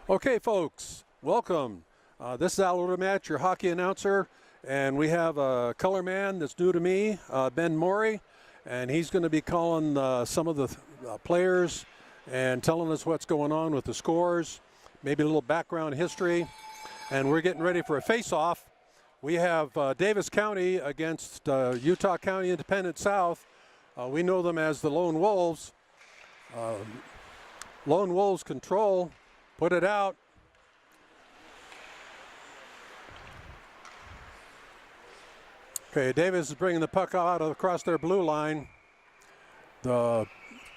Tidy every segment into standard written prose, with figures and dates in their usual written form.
Okay, folks, welcome. This is Al Odermatt, your hockey announcer, and we have a color man that's new to me, Ben Morey, and he's going to be calling some of the players and telling us what's going on with the scores, maybe a little background history, and we're getting ready for a face-off. We have Davis County against Utah County Independent South. We know them as the Lone Wolves. Lone Wolves control. Put it out. Okay, Davis is bringing the puck out across their blue line. The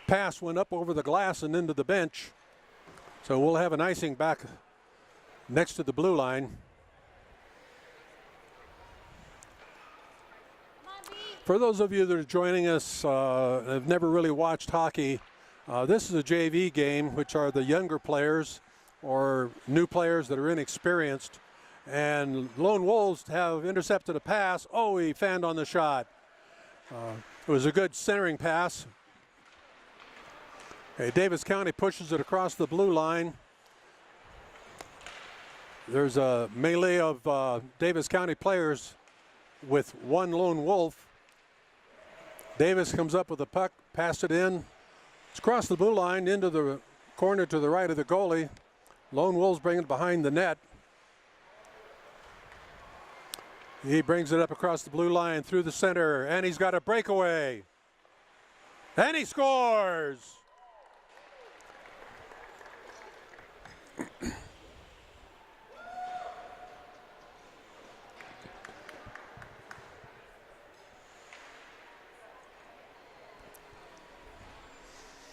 pass went up over the glass and into the bench. So we'll have an icing back next to the blue line. For those of you that are joining us have never really watched hockey, this is a JV game, which are the younger players or new players that are inexperienced. And Lone Wolves have intercepted a pass. Oh, he fanned on the shot. It was a good centering pass. Okay, Davis County pushes it across the blue line. There's a melee of Davis County players with one Lone Wolf. Davis comes up with the puck, passed it in. It's across the blue line into the corner to the right of the goalie. Lone Wolves bring it behind the net. He brings it up across the blue line through the center, and he's got a breakaway. And he scores!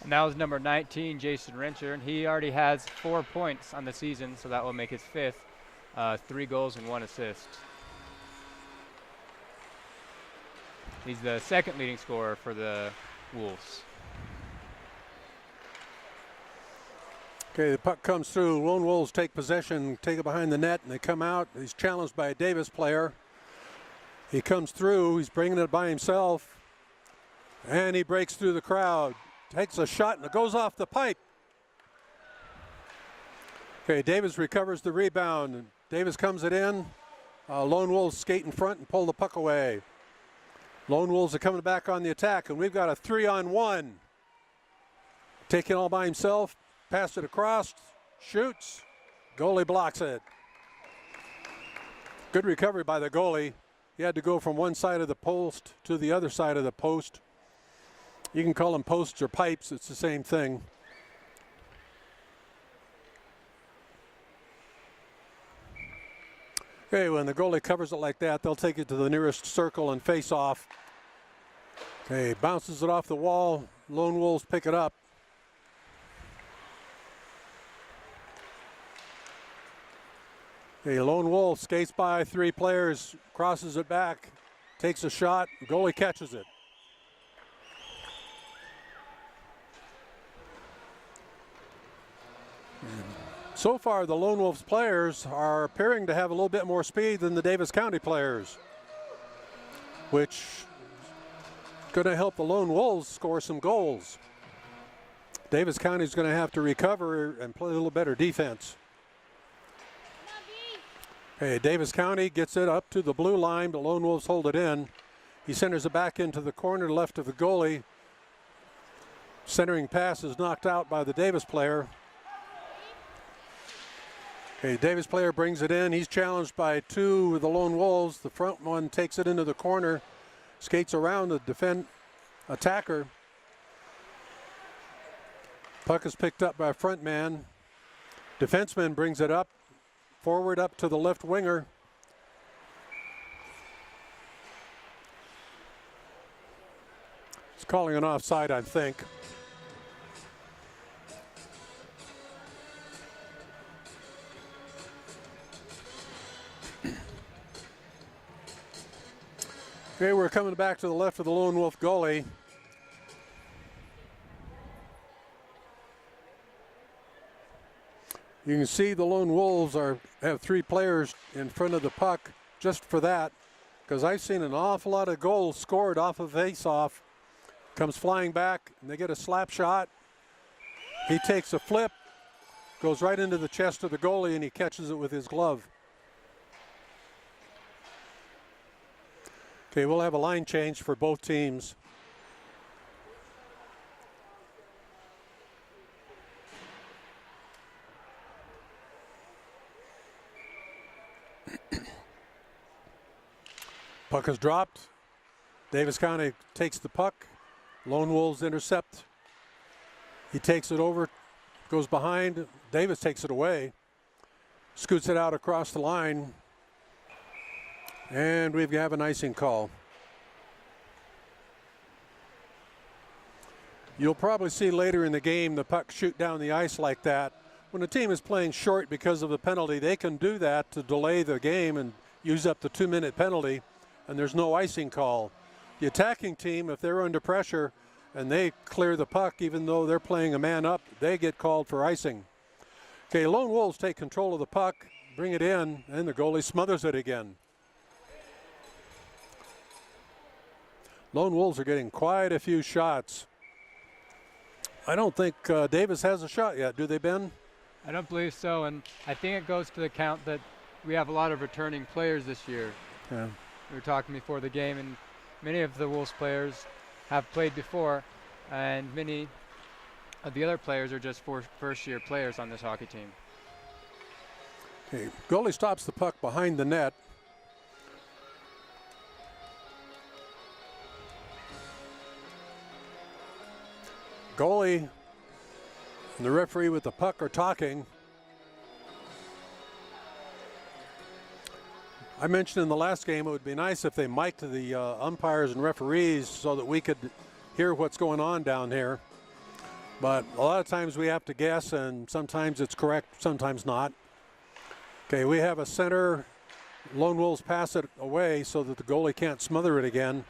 Now is number 19, Jason Rencher, and he already has 4 points on the season, so that will make his fifth. 3 goals and 1 assist. He's the second leading scorer for the Wolves. Okay, the puck comes through. Lone Wolves take possession, take it behind the net, and they come out. He's challenged by a Davis player. He comes through. He's bringing it by himself, and he breaks through the crowd. Takes a shot and it goes off the pipe. Okay, Davis recovers the rebound. Davis comes it in. Lone Wolves skate in front and pull the puck away. Lone Wolves are coming back on the attack, and we've got a 3-on-1. Taking all by himself, pass it across, shoots. Goalie blocks it. Good recovery by the goalie. He had to go from one side of the post to the other side of the post. You can call them posts or pipes, it's the same thing. Okay, when the goalie covers it like that, they'll take it to the nearest circle and face off. Okay, bounces it off the wall. Lone Wolves pick it up. Okay, Lone Wolf skates by 3 players, crosses it back, takes a shot, goalie catches it. So far, the Lone Wolves players are appearing to have a little bit more speed than the Davis County players, which is going to help the Lone Wolves score some goals. Davis County is going to have to recover and play a little better defense. Hey, Davis County gets it up to the blue line, but Lone Wolves hold it in. He centers it back into the corner left of the goalie. Centering pass is knocked out by the Davis player. Okay, Davis player brings it in. He's challenged by 2 of the Lone Wolves. The front one takes it into the corner, skates around the attacker. Puck is picked up by a front man. Defenseman brings it up, forward up to the left winger. He's calling an offside, I think. Okay, we're coming back to the left of the Lone Wolf goalie. You can see the Lone Wolves have 3 players in front of the puck just for that, because I've seen an awful lot of goals scored off of face-off. Comes flying back, and they get a slap shot. He takes a flip, goes right into the chest of the goalie, and he catches it with his glove. Okay, we'll have a line change for both teams. Puck is dropped. Davis County takes the puck. Lone Wolves intercept. He takes it over, goes behind. Davis takes it away, scoots it out across the line, and we have an icing call. You'll probably see later in the game the puck shoot down the ice like that. When a team is playing short because of the penalty, they can do that to delay the game and use up the 2-minute penalty, and there's no icing call. The attacking team, if they're under pressure and they clear the puck, even though they're playing a man up, they get called for icing. Okay, Lone Wolves take control of the puck, bring it in, and the goalie smothers it again. Lone Wolves are getting quite a few shots. I don't think Davis has a shot yet, do they, Ben? I don't believe so, and I think it goes to the count that we have a lot of returning players this year. Yeah. We were talking before the game, and many of the Wolves players have played before, and many of the other players are just first-year players on this hockey team. Okay, goalie stops the puck behind the net. Goalie and the referee with the puck are talking. I mentioned in the last game it would be nice if they mic'd the umpires and referees so that we could hear what's going on down here. But a lot of times we have to guess, and sometimes it's correct, sometimes not. Okay, we have a center. Lone Wolves pass it away so that the goalie can't smother it again.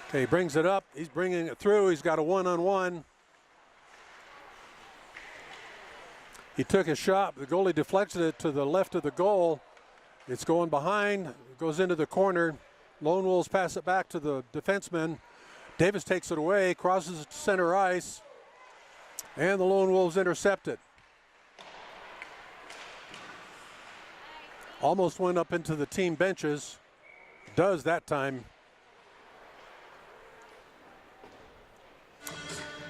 Okay, he brings it up. He's bringing it through. He's got a one-on-one. He took a shot. The goalie deflected it to the left of the goal. It's going behind. It goes into the corner. Lone Wolves pass it back to the defenseman. Davis takes it away, crosses it to center ice, and the Lone Wolves intercept it. Almost went up into the team benches. Does that time.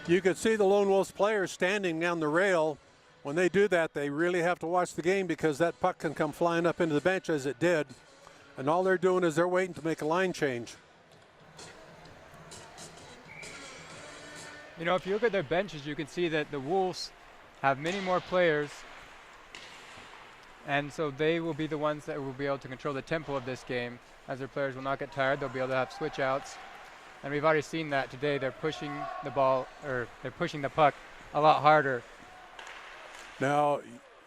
You could see the Lone Wolves players standing down the rail. When they do that, they really have to watch the game because that puck can come flying up into the bench as it did. And all they're doing is they're waiting to make a line change. You know, if you look at their benches, you can see that the Wolves have many more players, and so they will be the ones that will be able to control the tempo of this game. As their players will not get tired, they'll be able to have switch outs. And we've already seen that today. They're pushing the ball, or they're pushing the puck a lot harder. Now,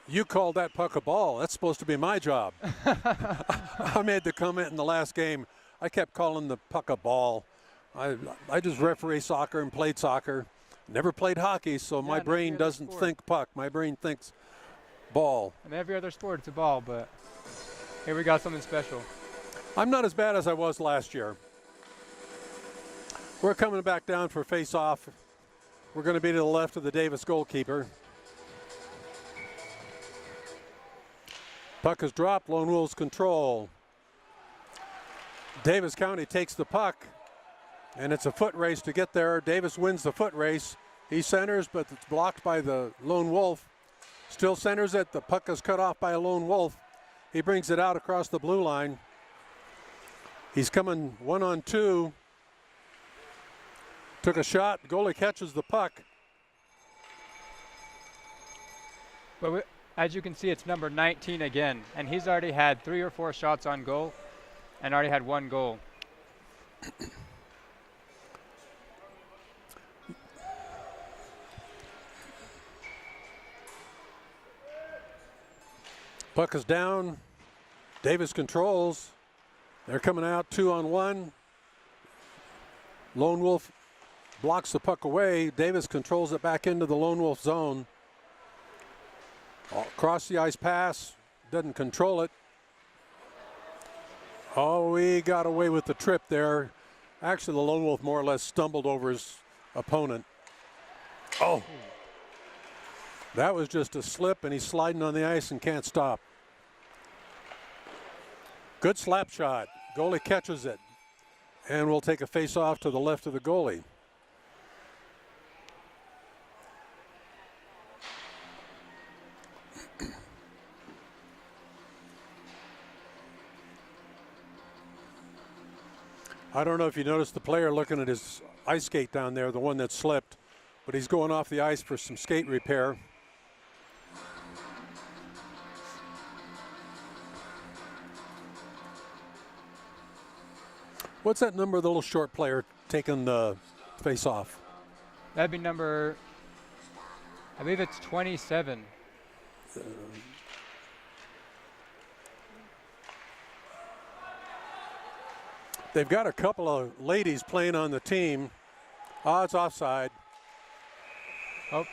you called that puck a ball. That's supposed to be my job. I made the comment in the last game. I kept calling the puck a ball. I just referee soccer and played soccer. Never played hockey, so my brain doesn't think puck. My brain thinks ball. And every other sport, it's a ball, but here we got something special. I'm not as bad as I was last year. We're coming back down for face-off. We're going to be to the left of the Davis goalkeeper. Puck is dropped. Lone Wolves control. Davis County takes the puck, and it's a foot race to get there. Davis wins the foot race. He centers, but it's blocked by the Lone Wolf. Still centers it. The puck is cut off by a Lone Wolf. He brings it out across the blue line. He's coming 1-on-2. Took a shot. Goalie catches the puck. But as you can see, it's number 19 again, and he's already had 3 or 4 shots on goal and already had 1 goal. Puck is down. Davis controls. They're coming out 2-on-1. Lone Wolf blocks the puck away. Davis controls it back into the Lone Wolf zone. Across the ice pass, doesn't control it. Oh, we got away with the trip there. Actually, the Lone Wolf more or less stumbled over his opponent. Oh, that was just a slip, and he's sliding on the ice and can't stop. Good slap shot. Goalie catches it, and we'll take a face-off to the left of the goalie. I don't know if you noticed the player looking at his ice skate down there, the one that slipped, but he's going off the ice for some skate repair. What's that number, the little short player taking the face off? That'd be number, I believe it's 27. They've got a couple of ladies playing on the team. Oh, it's offside. Oh.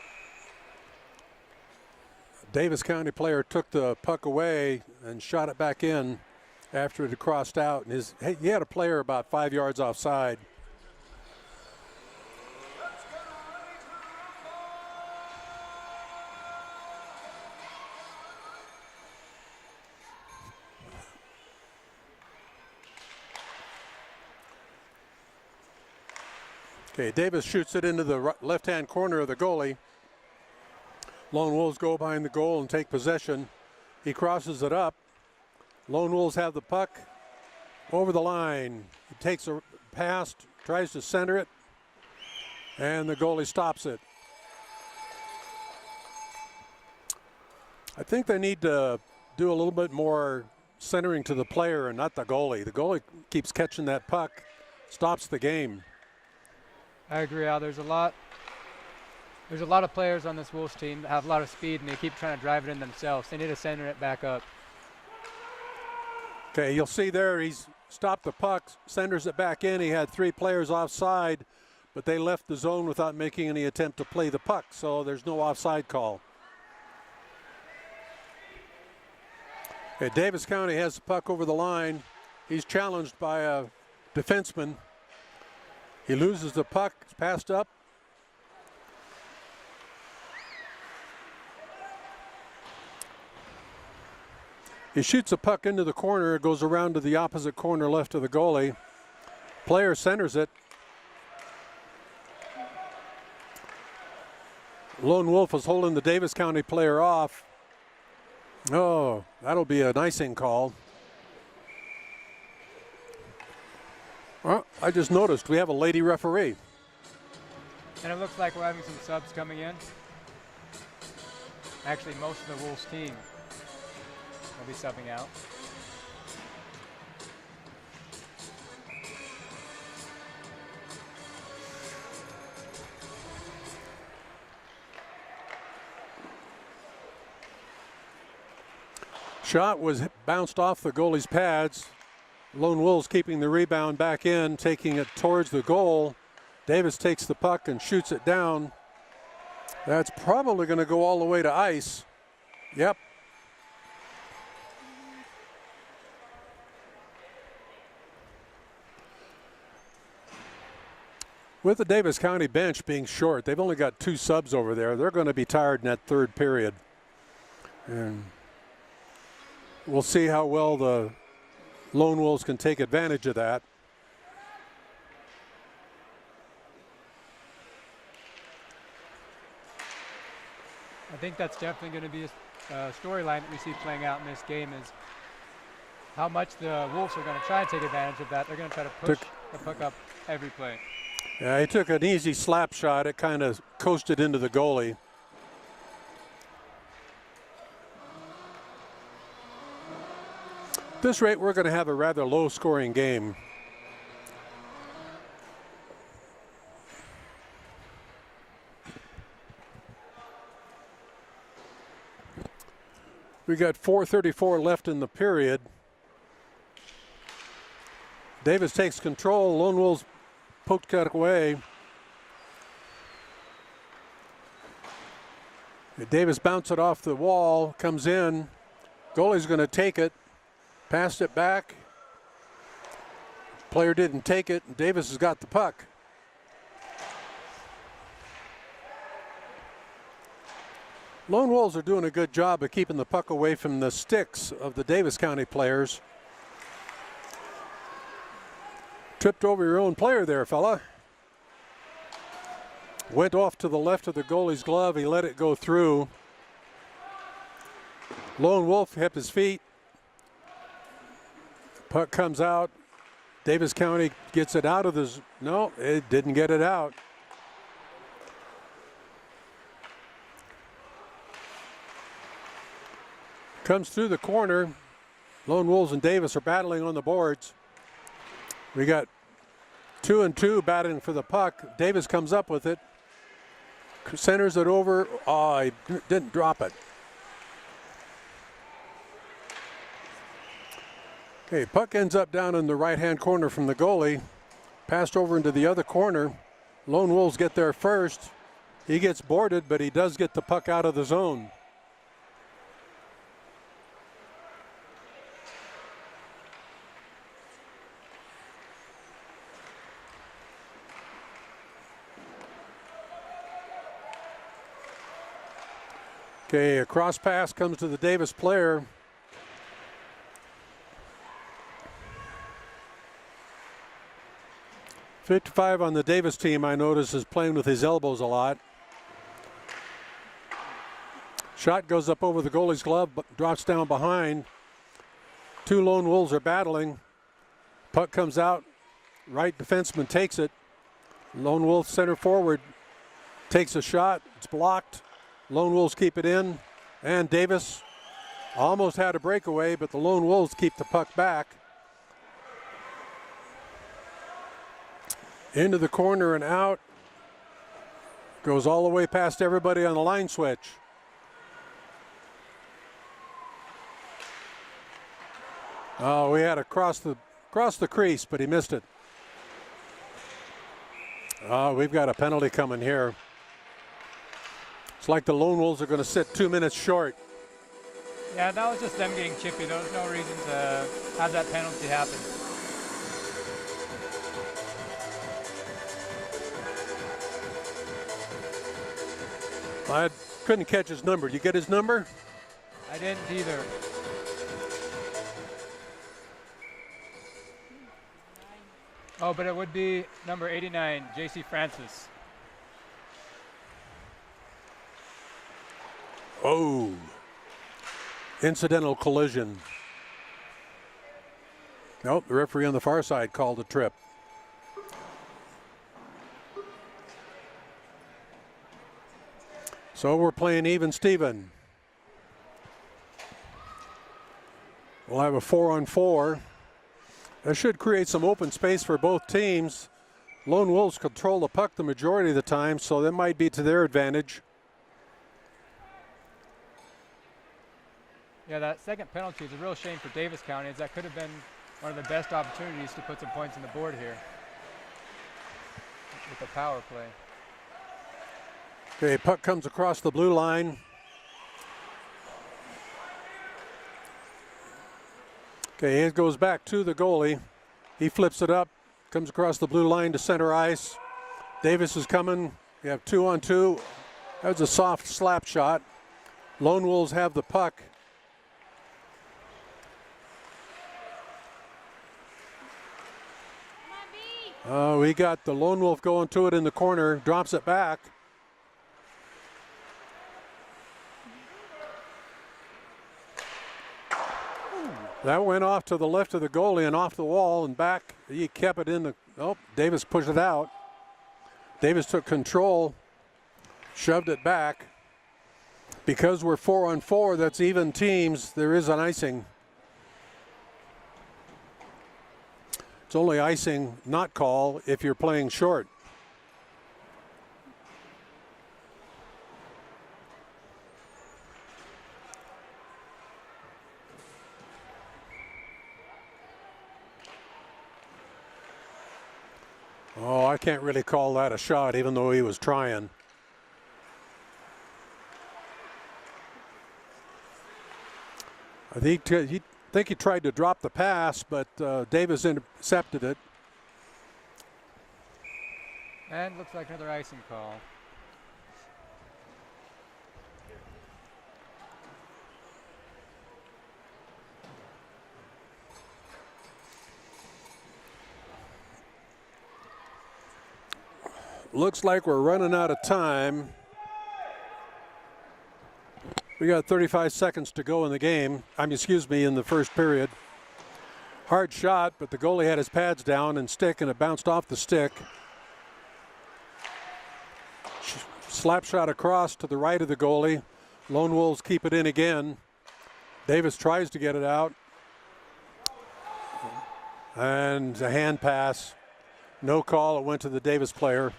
Davis County player took the puck away and shot it back in after it had crossed out. And he had a player about 5 yards offside. Okay, Davis shoots it into the left-hand corner of the goalie. Lone Wolves go behind the goal and take possession. He crosses it up. Lone Wolves have the puck over the line. He takes a pass, tries to center it, and the goalie stops it. I think they need to do a little bit more centering to the player and not the goalie. The goalie keeps catching that puck, stops the game. I agree, Al. There's a lot of players on this Wolves team that have a lot of speed, and they keep trying to drive it in themselves. They need to center it back up. Okay, you'll see there he's stopped the puck, centers it back in. He had 3 players offside, but they left the zone without making any attempt to play the puck, so there's no offside call. Okay, Davis County has the puck over the line. He's challenged by a defenseman. He loses the puck, it's passed up. He shoots a puck into the corner, it goes around to the opposite corner left of the goalie. Player centers it. Lone Wolf is holding the Davis County player off. Oh, that'll be an icing call. Well, I just noticed we have a lady referee. And it looks like we're having some subs coming in. Actually, most of the Wolves team will be subbing out. Shot was bounced off the goalie's pads. Lone Wolves keeping the rebound back in, taking it towards the goal. Davis takes the puck and shoots it down. That's probably going to go all the way to ice. Yep. With the Davis County bench being short, they've only got 2 subs over there. They're going to be tired in that third period. And we'll see how well the Lone Wolves can take advantage of that. I think that's definitely going to be a storyline that we see playing out in this game, is how much the Wolves are going to try and take advantage of that. They're going to try to push the puck up every play. Yeah, he took an easy slap shot. It kind of coasted into the goalie. At this rate, we're going to have a rather low-scoring game. We got 4:34 left in the period. Davis takes control. Lone Wolves poked cut away. Davis bounced it off the wall, comes in. Goalie's going to take it. Passed it back. Player didn't take it. Davis has got the puck. Lone Wolves are doing a good job of keeping the puck away from the sticks of the Davis County players. Tripped over your own player there, fella. Went off to the left of the goalie's glove. He let it go through. Lone Wolf hit his feet. Puck comes out. Davis County gets it out of the... No, it didn't get it out. Comes through the corner. Lone Wolves and Davis are battling on the boards. We got 2 and 2 battling for the puck. Davis comes up with it. Centers it over. Oh, he didn't drop it. Okay, puck ends up down in the right-hand corner from the goalie. Passed over into the other corner. Lone Wolves get there first. He gets boarded, but he does get the puck out of the zone. Okay, a cross pass comes to the Davis player. .55 on the Davis team, I notice, is playing with his elbows a lot. Shot goes up over the goalie's glove, but drops down behind. 2 Lone Wolves are battling. Puck comes out. Right defenseman takes it. Lone Wolf center forward takes a shot. It's blocked. Lone Wolves keep it in. And Davis almost had a breakaway, but the Lone Wolves keep the puck back. Into the corner and out. Goes all the way past everybody on the line switch. Oh, we had a cross the crease, but he missed it. Oh, we've got a penalty coming here. It's like the Lone Wolves are going to sit 2 minutes short. Yeah, that was just them getting chippy. There was no reason to have that penalty happen. I couldn't catch his number. Did you get his number? I didn't either. Oh, but it would be number 89, J.C. Francis. Oh, incidental collision. Nope, the referee on the far side called a trip. So we're playing even Steven. We'll have a 4-on-4. That should create some open space for both teams. Lone Wolves control the puck the majority of the time, so that might be to their advantage. Yeah, that second penalty is a real shame for Davis County, as that could have been one of the best opportunities to put some points on the board here with the power play. Okay, puck comes across the blue line. Okay, it goes back to the goalie. He flips it up, comes across the blue line to center ice. Davis is coming. We have 2-on-2. That was a soft slap shot. Lone Wolves have the puck. We got the Lone Wolf going to it in the corner, drops it back. That went off to the left of the goalie and off the wall and back. He kept it in the... Oh, Davis pushed it out. Davis took control, shoved it back. Because we're 4-on-4, that's even teams, there is an icing. It's only icing, not call, if you're playing short. Oh, I can't really call that a shot, even though he was trying. I think he tried to drop the pass, but Davis intercepted it. And looks like another icing call. Looks like we're running out of time. We got 35 seconds to go in the game. In the first period. Hard shot, but the goalie had his pads down and stick, and it bounced off the stick. Slap shot across to the right of the goalie. Lone Wolves keep it in again. Davis tries to get it out. And a hand pass. No call. It went to the Davis player.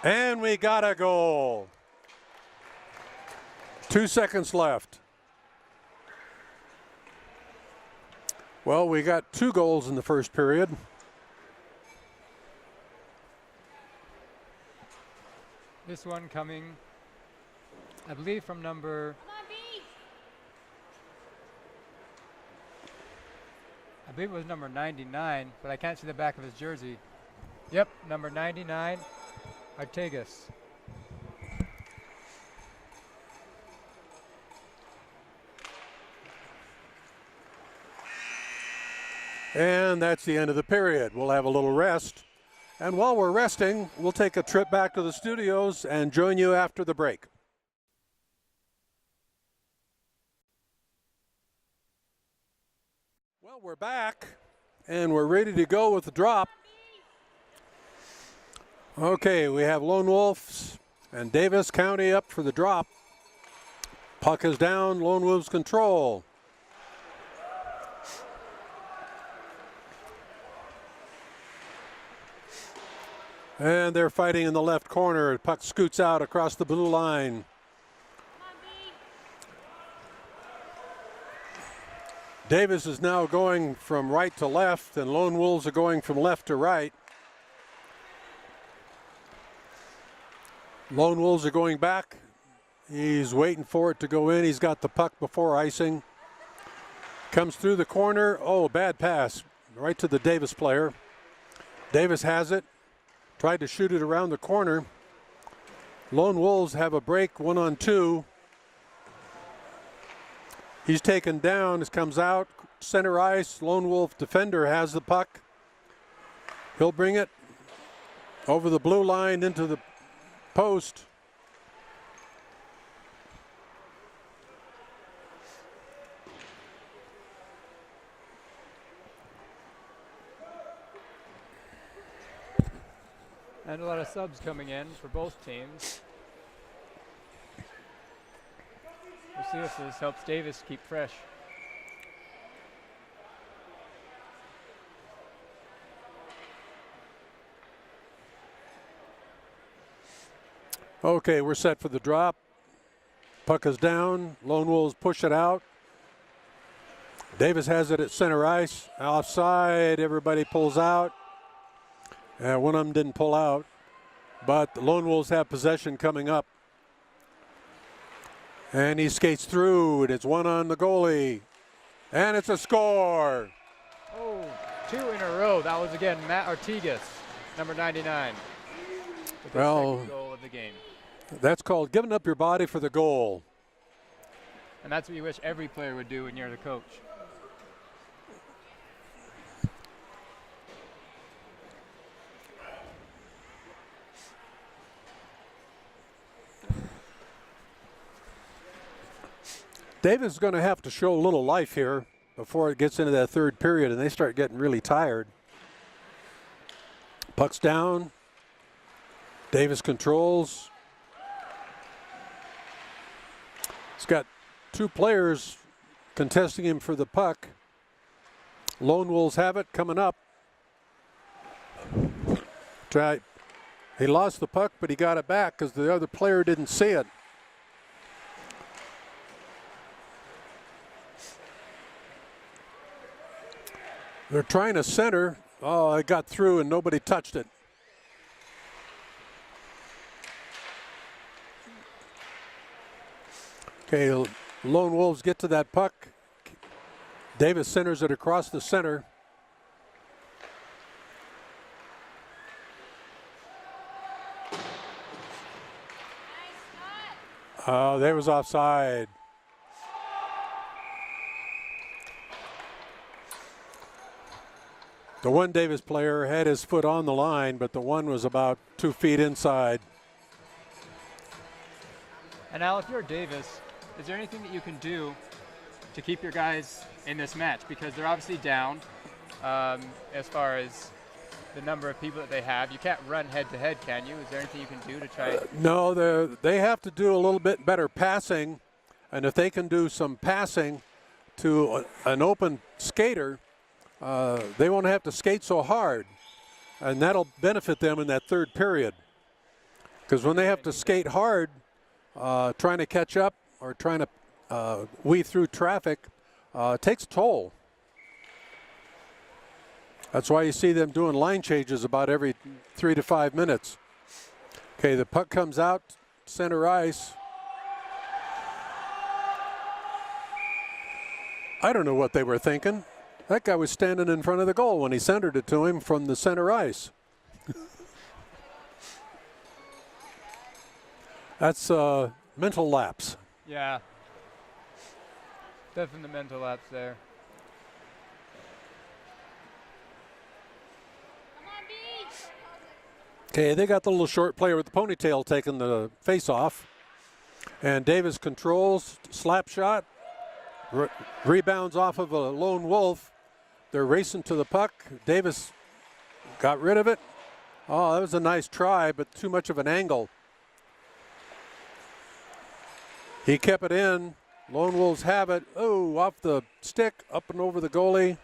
And we got a goal. 2 seconds left. Well, we got 2 goals in the first period. This one coming, I believe, from number... I believe it was number 99, but I can't see the back of his jersey. Yep, number 99, Artegas. And that's the end of the period. We'll have a little rest. And while we're resting, we'll take a trip back to the studios and join you after the break. Well, we're back, and we're ready to go with the drop. Okay, we have Lone Wolves and Davis County up for the drop. Puck is down, Lone Wolves control. And they're fighting in the left corner. Puck scoots out across the blue line. Davis is now going from right to left, and Lone Wolves are going from left to right. Lone Wolves are going back. He's waiting for it to go in. He's got the puck before icing. Comes through the corner. Oh, bad pass. Right to the Davis player. Davis has it. Tried to shoot it around the corner. Lone Wolves have a break 1-on-2. He's taken down. This comes out. Center ice. Lone Wolf defender has the puck. He'll bring it over the blue line into the post. And a lot of subs coming in for both teams. We'll see if this helps Davis keep fresh. Okay, we're set for the drop. Puck is down. Lone Wolves push it out. Davis has it at center ice. Offside. Everybody pulls out. One of them didn't pull out, but the Lone Wolves have possession coming up. And he skates through, and it's one on the goalie. And it's a score. Oh, 2 in a row. That was, again, Matt Artigas, number 99. With the second goal of the game. That's called giving up your body for the goal. And that's what you wish every player would do when you're the coach. Davis is going to have to show a little life here before it gets into that third period and they start getting really tired. Puck's down. Davis controls. He's got 2 players contesting him for the puck. Lone Wolves have it coming up. He lost the puck, but he got it back because the other player didn't see it. They're trying to center. Oh, it got through and nobody touched it. Okay, Lone Wolves get to that puck. Davis centers it across the center. Oh, there was offside. The one Davis player had his foot on the line, but the one was about 2 feet inside. And Al, if you're Davis, is there anything that you can do to keep your guys in this match? Because they're obviously down as far as the number of people that they have. You can't run head-to-head, can you? Is there anything you can do to try? No, they have to do a little bit better passing. And if they can do some passing to an open skater, they won't have to skate so hard. And that'll benefit them in that third period. Because when they have to skate hard, trying to catch up or trying to weave through traffic, it takes a toll. That's why you see them doing line changes about every 3 to 5 minutes. Okay, the puck comes out, center ice. I don't know what they were thinking. That guy was standing in front of the goal when he centered it to him from the center ice. That's mental lapse. Yeah. Definitely the mental lapse there. Okay, they got the little short player with the ponytail taking the face off. And Davis controls, slap shot, rebounds off of a lone wolf. They're racing to the puck. Davis got rid of it. Oh, that was a nice try, but too much of an angle. He kept it in. Lone Wolves have it. Oh, off the stick, up and over the goalie.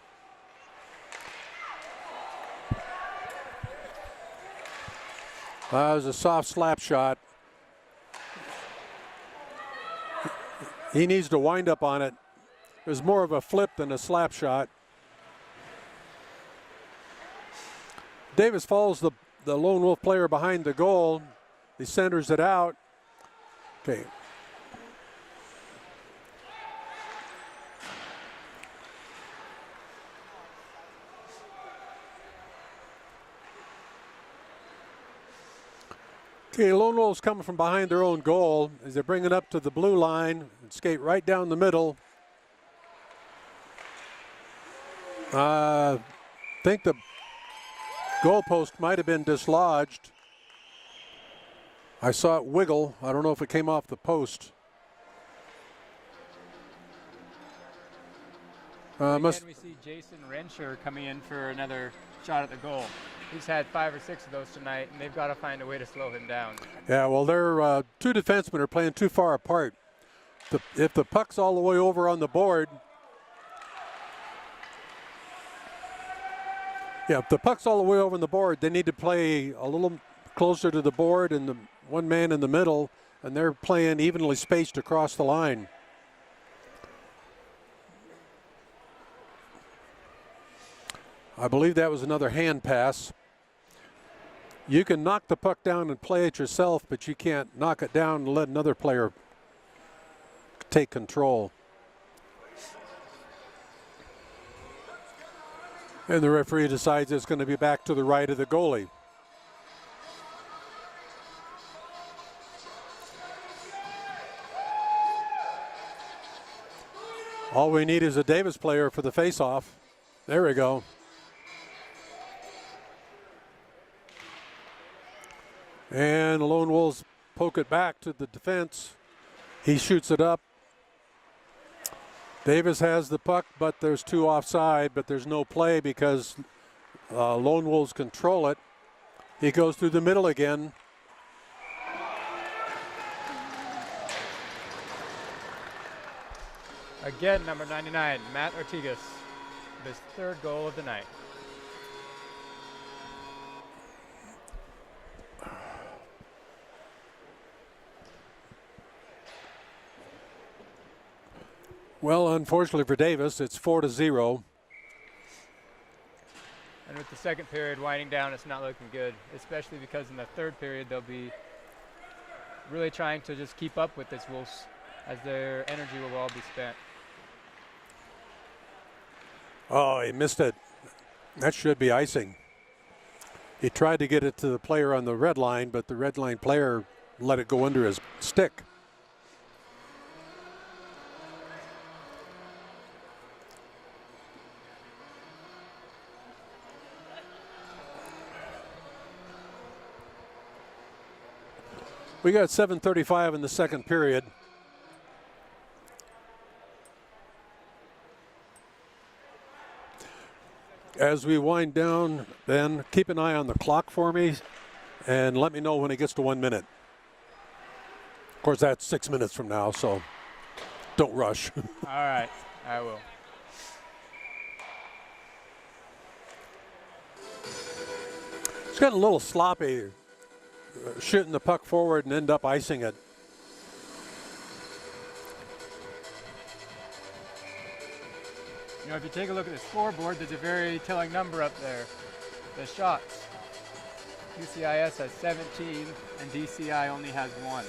That was a soft slap shot. He needs to wind up on it. It was more of a flip than a slap shot. Davis follows the Lone Wolf player behind the goal. He centers it out. Okay. Okay, Lone Wolves coming from behind their own goal as they bring it up to the blue line and skate right down the middle. I think the goalpost might have been dislodged. I saw it wiggle. I don't know if it came off the post. Again, we see Jason Rensher coming in for another shot at the goal. He's had 5 or 6 of those tonight, and they've got to find a way to slow him down. Yeah, well, their two defensemen are playing too far apart. If the puck's all the way over on the board, if the puck's all the way over on the board, they need to play a little closer to the board and the one man in the middle, and they're playing evenly spaced across the line. I believe that was another hand pass. You can knock the puck down and play it yourself, but you can't knock it down and let another player take control. And the referee decides it's going to be back to the right of the goalie. All we need is a Davis player for the face-off. There we go. And the Lone Wolves poke it back to the defense. He shoots it up. Davis has the puck, but there's 2 offside, but there's no play because Lone Wolves control it. He goes through the middle again. Again, number 99, Matt Ortigas, his 3rd goal of the night. Well, unfortunately for Davis, it's 4-0. And with the second period winding down, it's not looking good, especially because in the third period, they'll be really trying to just keep up with this Wolves as their energy will all be spent. Oh, he missed it. That should be icing. He tried to get it to the player on the red line, but the red line player let it go under his stick. We got 7:35 in the second period. As we wind down, Ben, keep an eye on the clock for me and let me know when it gets to 1 minute. Of course, that's 6 minutes from now, so don't rush. All right, I will. It's getting a little sloppy, shooting the puck forward and end up icing it. You know, if you take a look at the scoreboard, there's a very telling number up there. The shots. UCIS has 17 and DCI only has 1.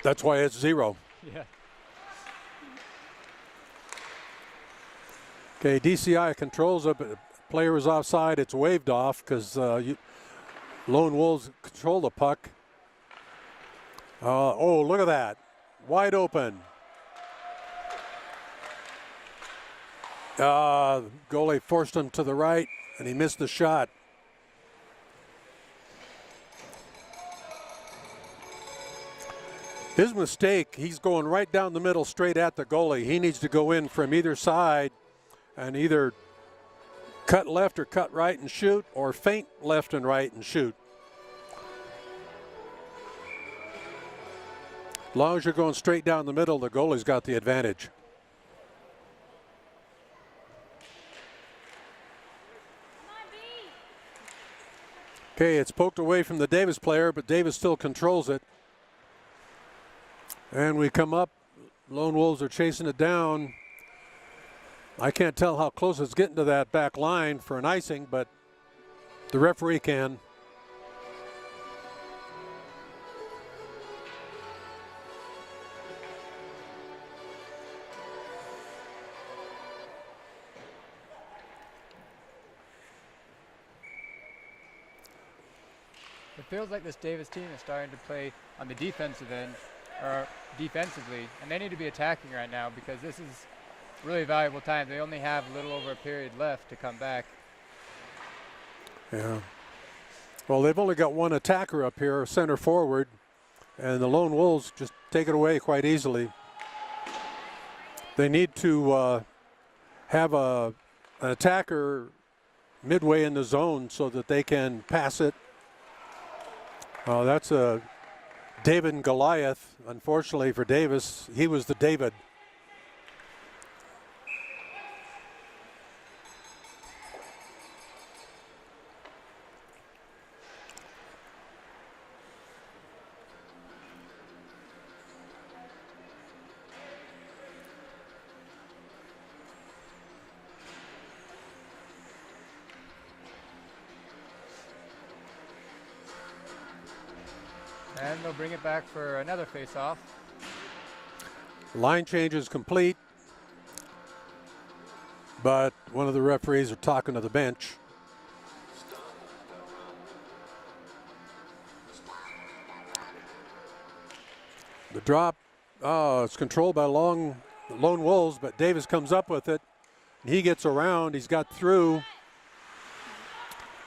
That's why it's 0. Yeah. Okay, DCI controls it, but the player is offside. It's waved off because Lone Wolves control the puck. Oh, look at that. Wide open. Goalie forced him to the right, and he missed the shot. His mistake, he's going right down the middle straight at the goalie. He needs to go in from either side and either cut left or cut right and shoot, or feint left and right and shoot. As long as you're going straight down the middle, the goalie's got the advantage. Okay, it's poked away from the Davis player, but Davis still controls it. And we come up. Lone Wolves are chasing it down. I can't tell how close it's getting to that back line for an icing, but the referee can. It feels like this Davis team is starting to play on the defensive end, or defensively, and they need to be attacking right now because this is really valuable time. They only have a little over a period left to come back. Yeah. Well, they've only got one attacker up here, center forward, and the Lone Wolves just take it away quite easily. They need to have an attacker midway in the zone so that they can pass it. That's a David and Goliath. Unfortunately for Davis, he was the David. And they'll bring it back for another face-off. Line change is complete, but one of the referees are talking to the bench. The drop, it's controlled by Lone Wolves, but Davis comes up with it. He gets around, he's got through.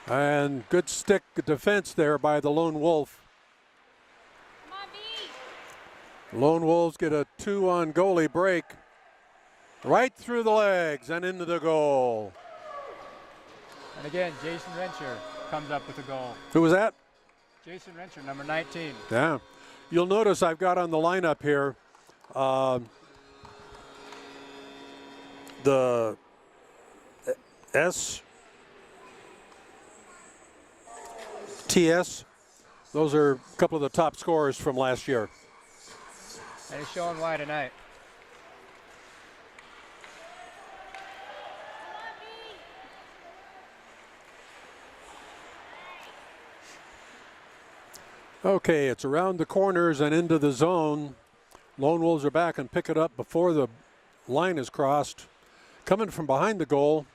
And good stick defense there by the Lone Wolf. Lone Wolves get a 2-on goalie break right through the legs and into the goal. And again, Jason Rencher comes up with a goal. Who was that? Jason Rencher, number 19. Yeah. You'll notice I've got on the lineup here the STS. Those are a couple of the top scorers from last year. And he's showing why tonight. Okay, it's around the corners and into the zone. Lone Wolves are back and pick it up before the line is crossed. Coming from behind the goal.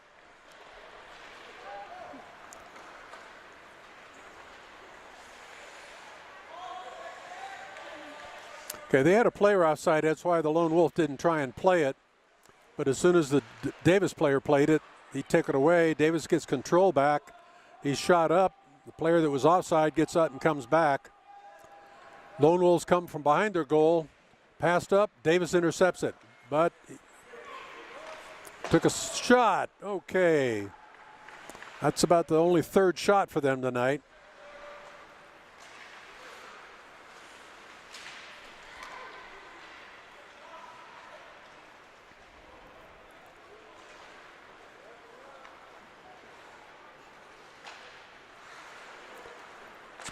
Okay, they had a player offside. That's why the Lone Wolf didn't try and play it. But as soon as the Davis player played it, he took it away. Davis gets control back. He's shot up. The player that was offside gets up and comes back. Lone Wolves come from behind their goal. Passed up. Davis intercepts it. But took a shot. Okay. That's about the only third shot for them tonight.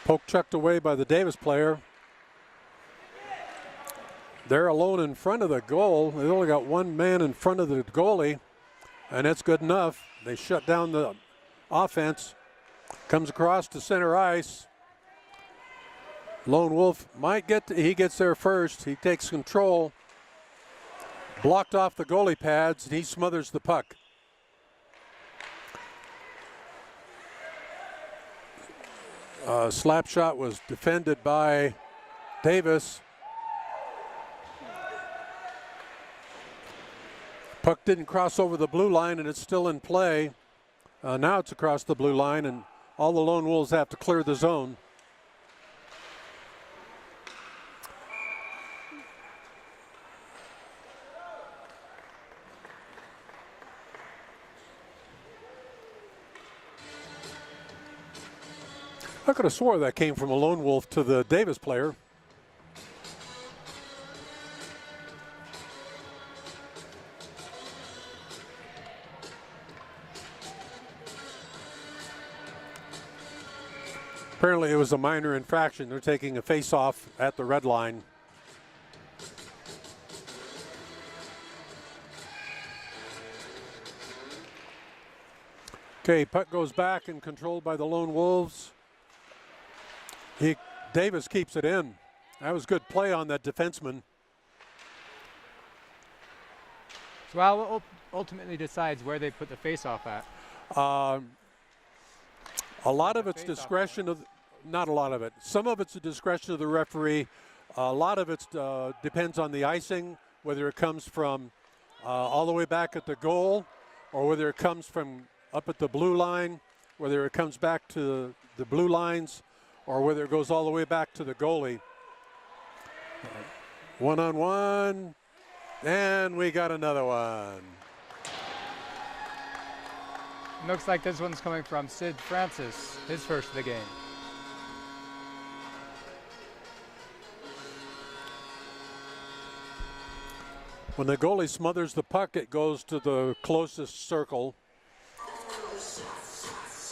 Poke chucked away by the Davis player. They're alone in front of the goal. They only got one man in front of the goalie, and that's good enough. They shut down the offense. Comes across to center ice. Lone Wolf might he gets there first. He takes control. Blocked off the goalie pads, and he smothers the puck. Slap shot was defended by Davis. Puck didn't cross over the blue line, and it's still in play. Now it's across the blue line, and all the Lone Wolves have to clear the zone. I could have swore that came from a Lone Wolf to the Davis player. Apparently it was a minor infraction. They're taking a face-off at the red line. Okay, puck goes back and controlled by the Lone Wolves. Davis keeps it in. That was good play on that defenseman. So Al ultimately decides where they put the face-off at. A lot of it's discretion of, not a lot of it. Some of it's the discretion of the referee. A lot of it depends on the icing, whether it comes from all the way back at the goal, or whether it comes from up at the blue line, whether it comes back to the blue lines, or whether it goes all the way back to the goalie. One-on-one, and we got another one. Looks like this one's coming from Sid Francis, his first of the game. When the goalie smothers the puck, it goes to the closest circle.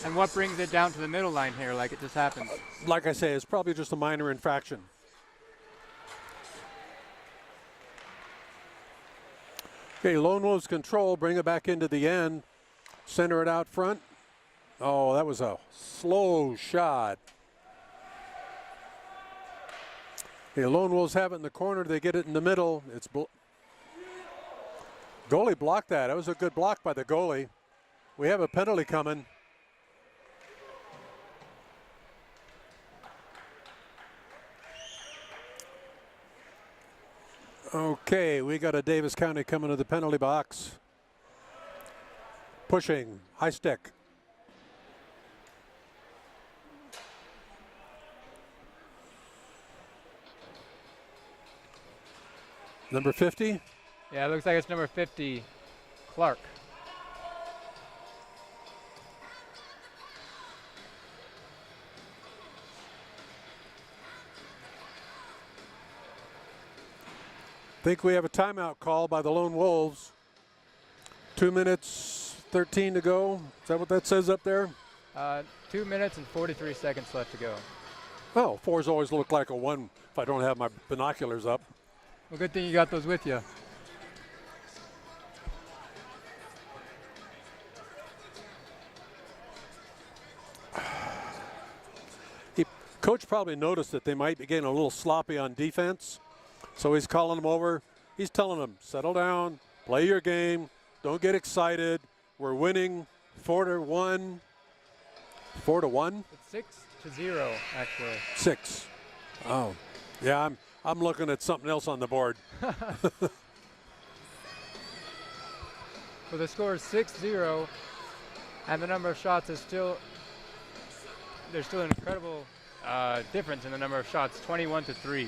And what brings it down to the middle line here like it just happened? Like I say, it's probably just a minor infraction. Okay, Lone Wolves control, bring it back into the end. Center it out front. Oh, that was a slow shot. The Lone Wolves have it in the corner. They get it in the middle. It's goalie blocked that. That was a good block by the goalie. We have a penalty coming. Okay, we got a Davis County coming to the penalty box. Pushing, high stick. Number 50? Yeah, it looks like it's number 50, Clark. I think we have a timeout call by the Lone Wolves. 2 minutes, 13 to go. Is that what that says up there? 2 minutes and 43 seconds left to go. Oh, fours always look like a one if I don't have my binoculars up. Well, good thing you got those with you. Coach probably noticed that they might be getting a little sloppy on defense, so he's calling them over. He's telling them, settle down, play your game, don't get excited. We're winning 4-1. 4-1? It's 6-0, actually. 6. Oh, yeah. I'm looking at something else on the board. So the score is 6-0, and the number of shots is still. There's still an incredible difference in the number of shots, 21-3.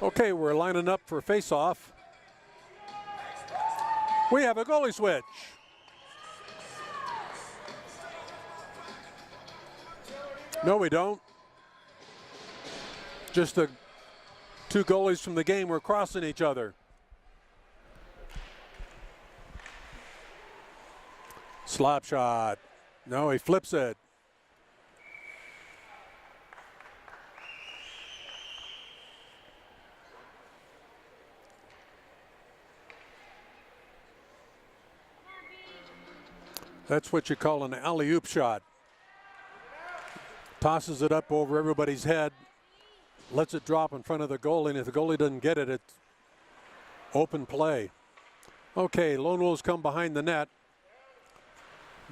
Okay, we're lining up for face-off. We have a goalie switch. No, we don't. Just the two goalies from the game were crossing each other. Slap shot. No, he flips it. That's what you call an alley-oop shot. Tosses it up over everybody's head, lets it drop in front of the goalie, and if the goalie doesn't get it, it's open play. Okay, Lone Wolves come behind the net.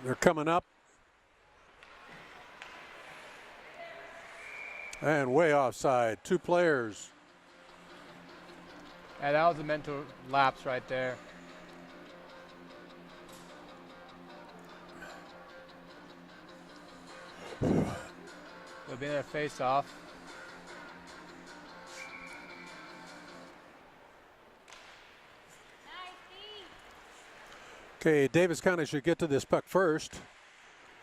They're coming up. And way offside, 2 players. Yeah, that was a mental lapse right there. It'll be their face-off. Okay, Davis County should get to this puck first.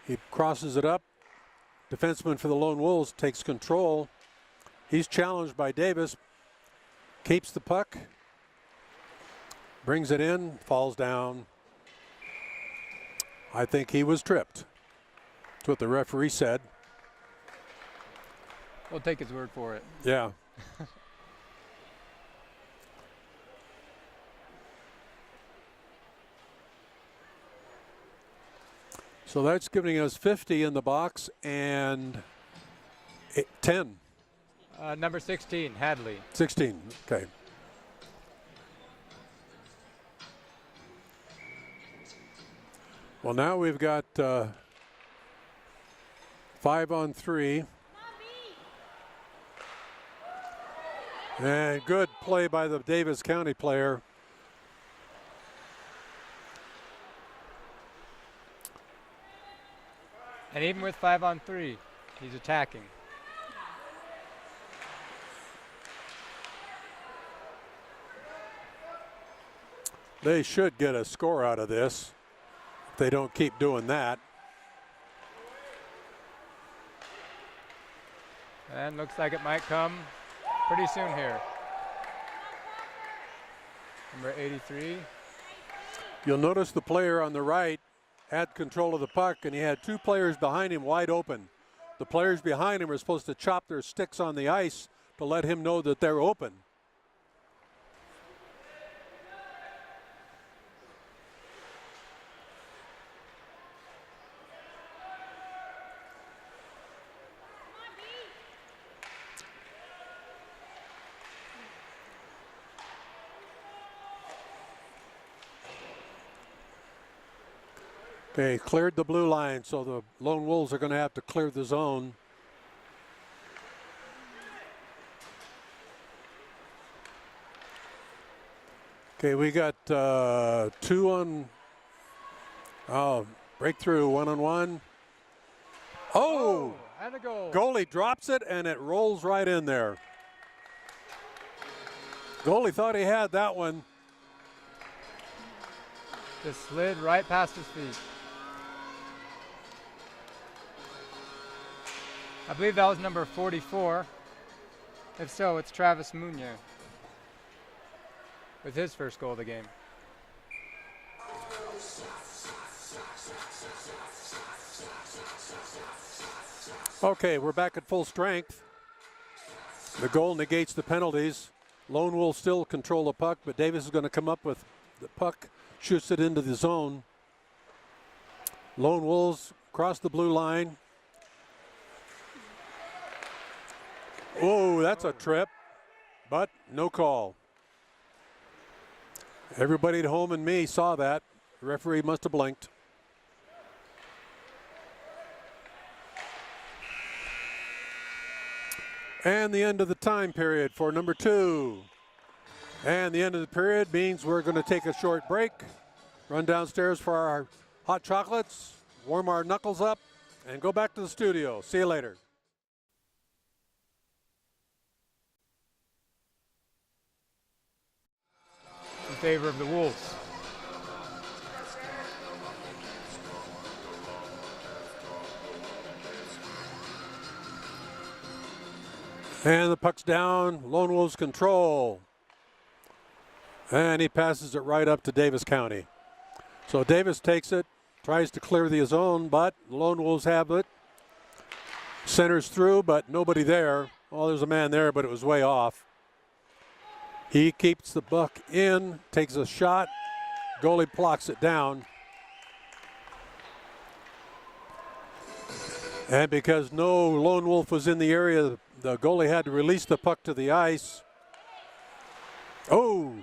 He crosses it up. Defenseman for the Lone Wolves takes control. He's challenged by Davis. Keeps the puck. Brings it in, falls down. I think he was tripped. That's what the referee said. We'll take his word for it. Yeah. So that's giving us 50 in the box and 10. Number 16, Hadley. 16, okay. Well, now we've got 5-on-3. And good play by the Davis County player. And even with 5-on-3, he's attacking. They should get a score out of this if they don't keep doing that. And looks like it might come pretty soon here. Number 83. You'll notice the player on the right had control of the puck, and he had 2 players behind him wide open. The players behind him are supposed to chop their sticks on the ice to let him know that they're open. Okay, cleared the blue line, so the Lone Wolves are going to have to clear the zone. Okay, we got 2 on, breakthrough, 1-on-1. Oh! And a goal. Goalie drops it, and it rolls right in there. Goalie thought he had that one. Just slid right past his feet. I believe that was number 44. If so, it's Travis Muñoz with his first goal of the game. Okay, we're back at full strength. The goal negates the penalties. Lone Wolves still control the puck, but Davis is going to come up with the puck, shoots it into the zone. Lone Wolves cross the blue line. Oh, that's a trip, but no call. Everybody at home and me saw that. The referee must have blinked. And the end of the time period for number 2. And the end of the period means we're going to take a short break, run downstairs for our hot chocolates, warm our knuckles up, and go back to the studio. See you later. In favor of the Wolves. And the puck's down, Lone Wolves control. And he passes it right up to Davis County. So Davis takes it, tries to clear the zone, but the Lone Wolves have it. Centers through, but nobody there. Well, there's a man there, but it was way off. He keeps the puck in, takes a shot. Goalie blocks it down. And because no Lone Wolf was in the area, the goalie had to release the puck to the ice. Oh,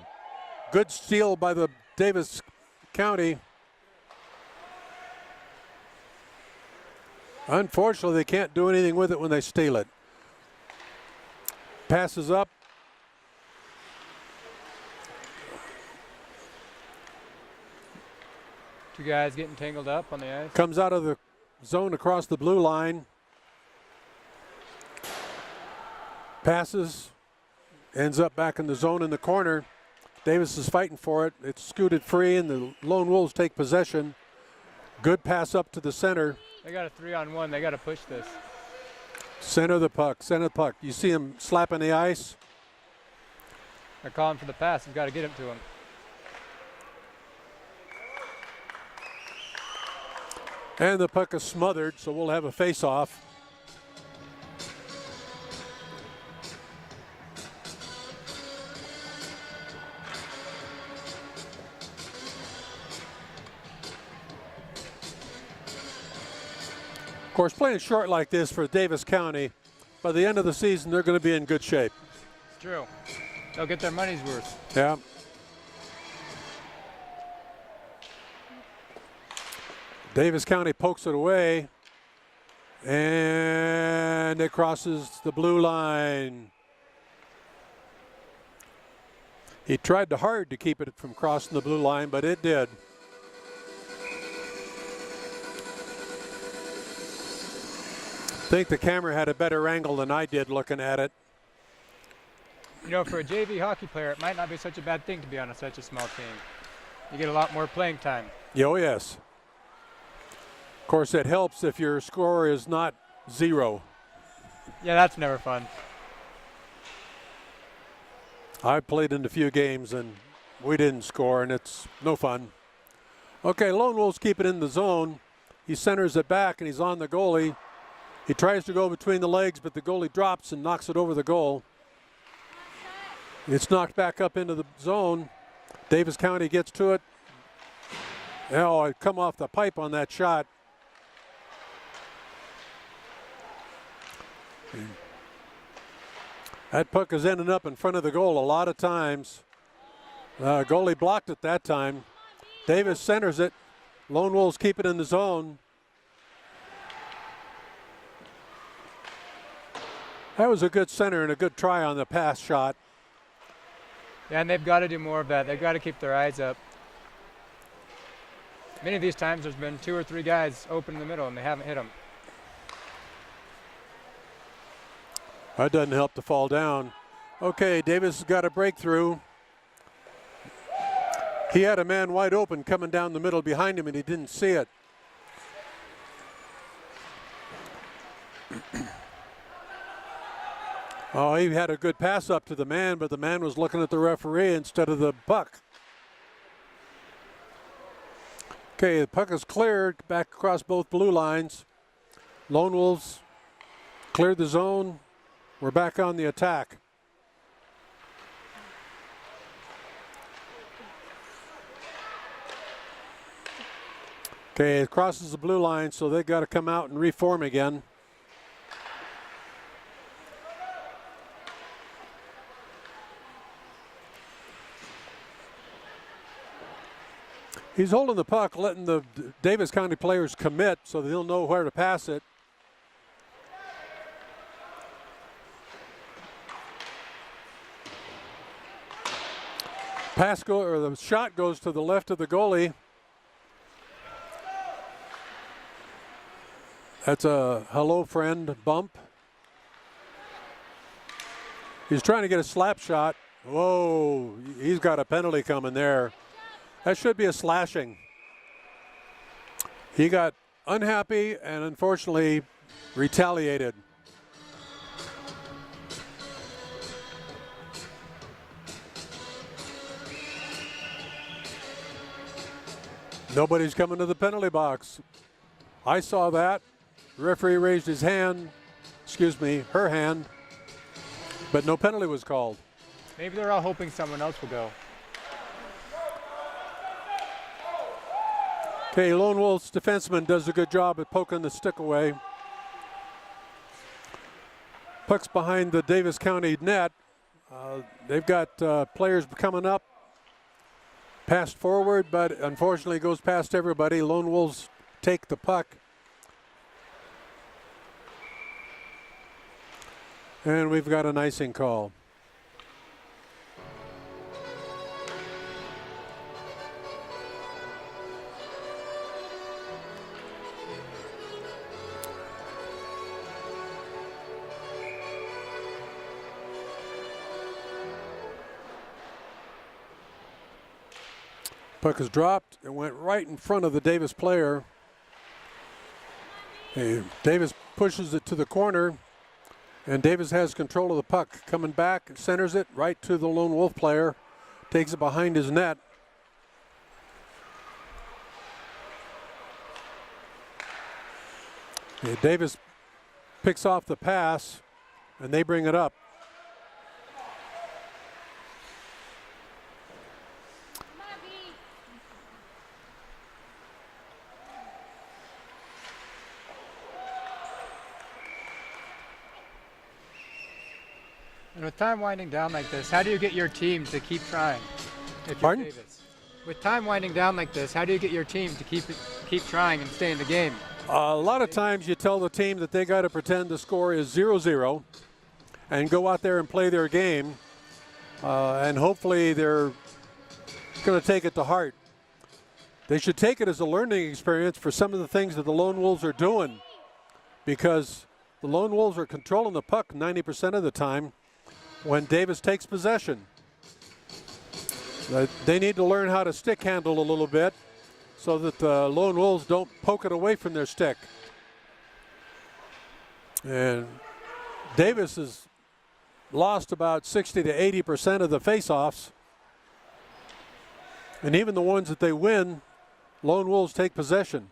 good steal by the Davis County. Unfortunately, they can't do anything with it when they steal it. Passes up. Two guys getting tangled up on the ice. Comes out of the zone across the blue line. Passes. Ends up back in the zone in the corner. Davis is fighting for it. It's scooted free, and the Lone Wolves take possession. Good pass up to the center. They got a 3-on-1. They got to push this. Center the puck. Center the puck. You see him slapping the ice. They're calling for the pass. We've got to get him to him. And the puck is smothered, so we'll have a face-off. Of course, playing short like this for Davis County, by the end of the season, they're going to be in good shape. It's true. They'll get their money's worth. Yeah. Davis County pokes it away, and it crosses the blue line. He tried hard to keep it from crossing the blue line, but it did. I think the camera had a better angle than I did looking at it. You know, for a JV hockey player, it might not be such a bad thing to be on such a small team. You get a lot more playing time. Oh, yes. Of course, it helps if your score is not 0. Yeah, that's never fun. I played in a few games, and we didn't score, and it's no fun. Okay, Lone Wolves keep it in the zone. He centers it back, and he's on the goalie. He tries to go between the legs, but the goalie drops and knocks it over the goal. It's knocked back up into the zone. Davis County gets to it. Oh, it come off the pipe on that shot. That puck is ending up in front of the goal a lot of times. Goalie blocked it that time. Davis centers it. Lone Wolves keep it in the zone. That was a good center and a good try on the pass shot. Yeah, and they've got to do more of that. They've got to keep their eyes up. Many of these times there's been 2 or 3 guys open in the middle and they haven't hit them. That doesn't help to fall down. Okay, Davis has got a breakthrough. He had a man wide open coming down the middle behind him and he didn't see it. Oh, he had a good pass up to the man, but the man was looking at the referee instead of the puck. Okay, the puck is cleared back across both blue lines. Lone Wolves cleared the zone. We're back on the attack. Okay, it crosses the blue line, so they've got to come out and reform again. He's holding the puck, letting the Davis County players commit so they'll know where to pass it. The shot goes to the left of the goalie. That's a hello friend bump. He's trying to get a slap shot. Whoa, he's got a penalty coming there. That should be a slashing. He got unhappy and unfortunately retaliated. Nobody's coming to the penalty box. I saw that. The referee raised his hand, her hand, but no penalty was called. Maybe they're all hoping someone else will go. Okay, Lone Wolves defenseman does a good job at poking the stick away. Puck's behind the Davis County net. They've got players coming up. Passed forward, but unfortunately goes past everybody. Lone Wolves take the puck. And we've got an icing call. Puck is dropped and went right in front of the Davis player. Hey, Davis pushes it to the corner, and Davis has control of the puck. Coming back, centers it right to the Lone Wolf player, takes it behind his net. Yeah, Davis picks off the pass, and they bring it up. And with time winding down like this, how do you get your team to keep trying? If you're Pardon? Davis? With time winding down like this, how do you get your team to keep trying and stay in the game? A lot of times you tell the team that they got to pretend the score is 0-0 and go out there and play their game, and hopefully they're going to take it to heart. They should take it as a learning experience for some of the things that the Lone Wolves are doing, because the Lone Wolves are controlling the puck 90% of the time when Davis takes possession. They need to learn how to stick handle a little bit so that the Lone Wolves don't poke it away from their stick. And Davis has lost about 60 to 80% of the faceoffs. And even the ones that they win, Lone Wolves take possession.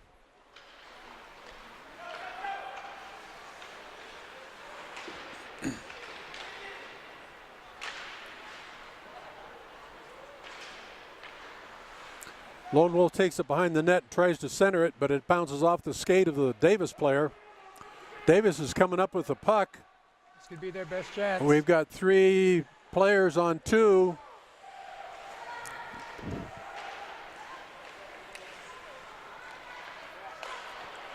Lone Wolf takes it behind the net, tries to center it, but it bounces off the skate of the Davis player. Davis is coming up with the puck. This could be their best chance. We've got 3 players on 2.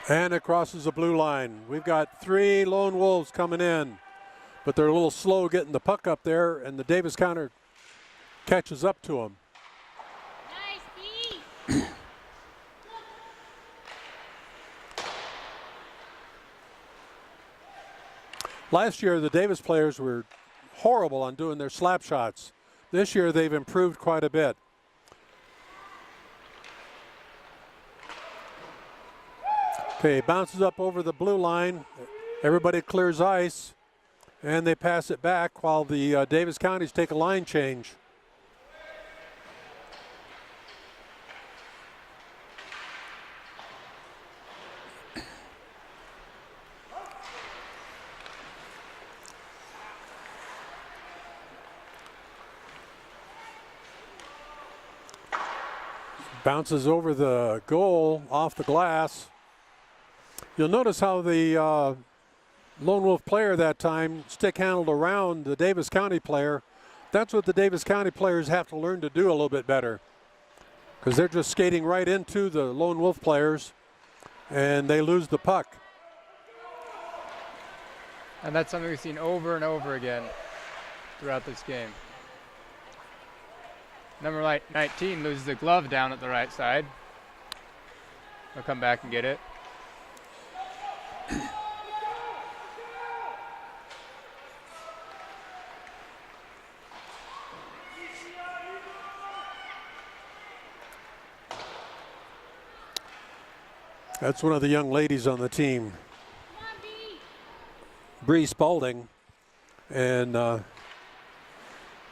And it crosses the blue line. We've got 3 Lone Wolves coming in, but they're a little slow getting the puck up there, and the Davis counter catches up to them. Last year, the Davis players were horrible on doing their slap shots. This year, they've improved quite a bit. Okay, bounces up over the blue line. Everybody clears ice, and they pass it back while the Davis Counties take a line change. Bounces over the goal off the glass. You'll notice how the Lone Wolf player that time stick handled around the Davis County player. That's what the Davis County players have to learn to do a little bit better, because they're just skating right into the Lone Wolf players and they lose the puck. And that's something we've seen over and over again throughout this game. Number 19 loses the glove down at the right side. They'll come back and get it. That's one of the young ladies on the team, Bree Spalding, and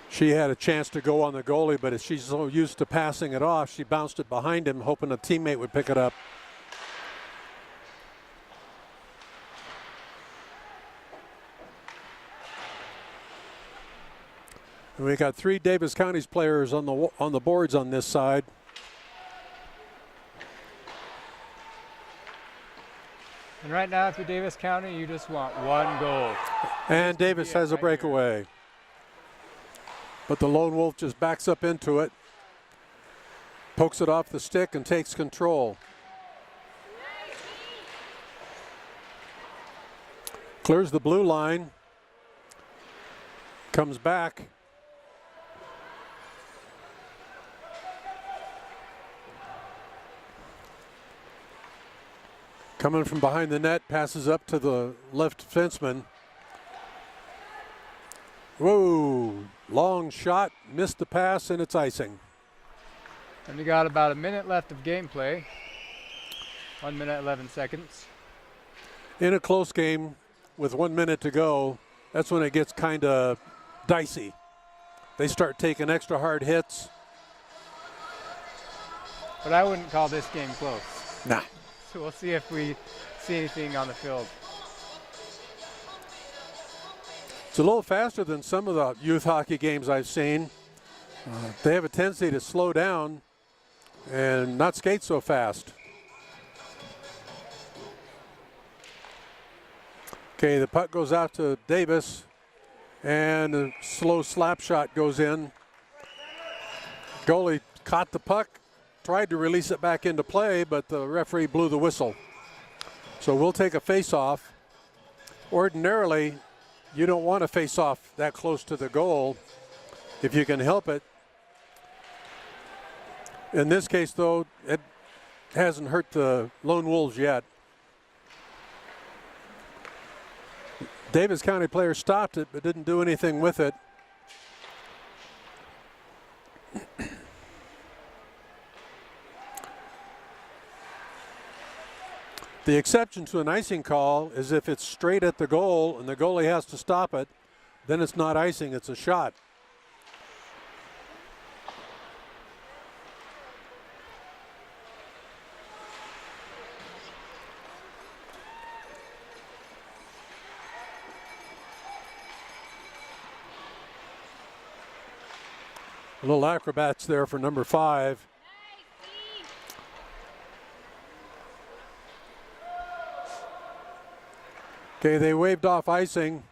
she had a chance to go on the goalie, but as she's so used to passing it off, she bounced it behind him, hoping a teammate would pick it up. And we got 3 Davis County's players on the boards on this side. And right now, if you're Davis County, you just want 1 goal. And Davis has a breakaway. But the Lone Wolf just backs up into it, pokes it off the stick, and takes control. Clears the blue line, comes back. Coming from behind the net, passes up to the left fenceman. Whoa, long shot, missed the pass, and it's icing. And we got about a minute left of gameplay. 1 minute, 11 seconds. In a close game with 1 minute to go, that's when it gets kind of dicey. They start taking extra hard hits. But I wouldn't call this game close. Nah. So we'll see if we see anything on the field. It's a little faster than some of the youth hockey games I've seen. They have a tendency to slow down and not skate so fast. Okay, the puck goes out to Davis, and a slow slap shot goes in. Goalie caught the puck, tried to release it back into play, but the referee blew the whistle. So we'll take a face-off. Ordinarily, you don't want to face off that close to the goal if you can help it. In this case, though, it hasn't hurt the Lone Wolves yet. Davis County player stopped it but didn't do anything with it. The exception to an icing call is if it's straight at the goal and the goalie has to stop it, then it's not icing, it's a shot. A little acrobats there for number 5. Okay, they waved off icing.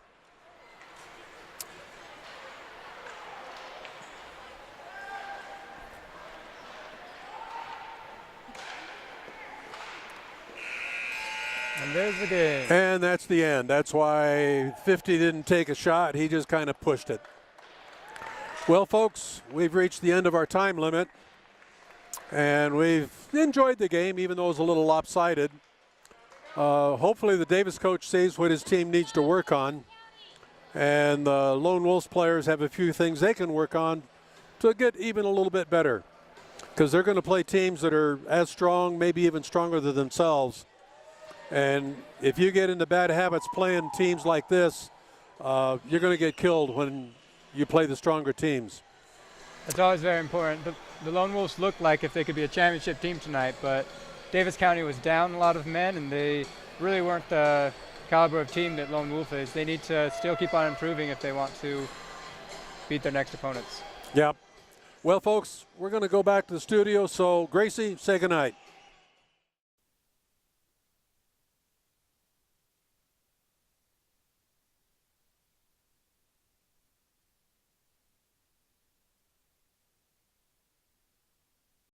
And there's the game. And that's the end. That's why 50 didn't take a shot. He just kind of pushed it. Well, folks, we've reached the end of our time limit. And we've enjoyed the game, even though it was a little lopsided. Hopefully the Davis coach sees what his team needs to work on. And the Lone Wolves players have a few things they can work on to get even a little bit better. Because they're going to play teams that are as strong, maybe even stronger than themselves. And if you get into bad habits playing teams like this, you're going to get killed when you play the stronger teams. It's always very important. The Lone Wolves looked like if they could be a championship team tonight, but Davis County was down a lot of men, and they really weren't the caliber of team that Lone Wolf is. They need to still keep on improving if they want to beat their next opponents. Yep. Well, folks, we're going to go back to the studio, so Gracie, say goodnight.